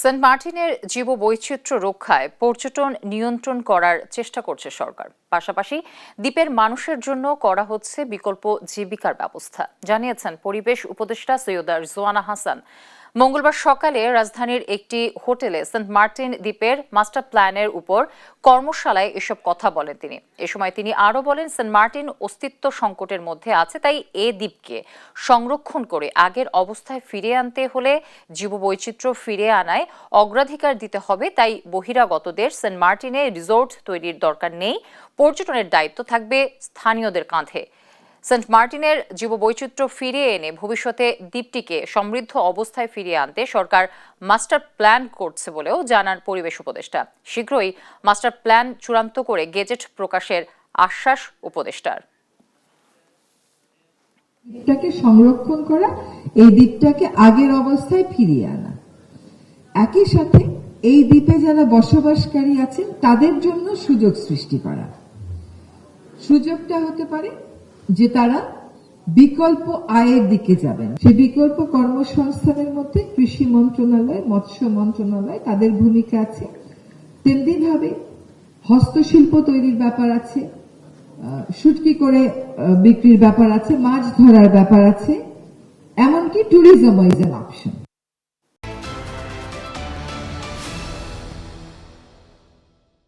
Saint মার্টিনের জীববৈচিত্র্য রক্ষায় পর্যটন নিয়ন্ত্রণ করার চেষ্টা করছে সরকার। পাশাপাশি দ্বীপের মানুষের জন্য করা হচ্ছে বিকল্প জীবিকার ব্যবস্থা, জানিয়েছেন পরিবেশ উপদেষ্টা সৈয়দা রিজওয়ানা হাসান। মঙ্গলবার সকালে রাজধানীর একটি হোটেলে সেন্ট মার্টিন দ্বীপের মাস্টার প্ল্যানের উপর কর্মশালায় এসব কথা বলেন তিনি। এ সময় তিনি আরও বলেন, সেন্ট মার্টিন অস্তিত্ব সংকটের মধ্যে আছে, তাই এ দ্বীপকে সংরক্ষণ করে আগের অবস্থায় ফিরিয়ে আনতে হলে জীববৈচিত্র্য ফিরিয়ে আনায় অগ্রাধিকার দিতে হবে। তাই বহিরাগতদের সেন্ট মার্টিনে রিসোর্ট তৈরির দরকার নেই, পর্যটনের দায়িত্ব থাকবে স্থানীয়দের কাঁধে। সেন্ট মার্টিনের জীববৈচিত্র্য ফিরিয়ে এনে ভবিষ্যতে দ্বীপটিকে সমৃদ্ধ অবস্থায় ফিরিয়ে আনতে সরকার মাস্টার প্ল্যান করছে বলেও জানান পরিবেশ উপদেষ্টা। শীঘ্রই মাস্টার প্ল্যান চূড়ান্ত করে গেজেট প্রকাশের আশ্বাস উপদেষ্টার। দ্বীপটাকে সংরক্ষণ করা, এই দ্বীপটাকে আগের অবস্থায় ফিরিয়ে আনা, একই সাথে এই দ্বীপে যারা বসবাসকারী আছেন তাদের জন্য সুযোগ সৃষ্টি করা। সুযোগটা হতে পারে যে তারা বিকল্প আয়ের দিকে যাবেন। সেই বিকল্প কর্মসংস্থানের মধ্যে কৃষি মন্ত্রণালয়, মৎস্য মন্ত্রণালয় তাদের ভূমিকা আছে। তেমনি ভাবে হস্তশিল্প তৈরির ব্যাপার আছে, শুটকি করে বিক্রির ব্যাপার আছে, মাছ ধরার ব্যাপার আছে, এমনকি ট্যুরিজম ইজ অ্যান অপশন।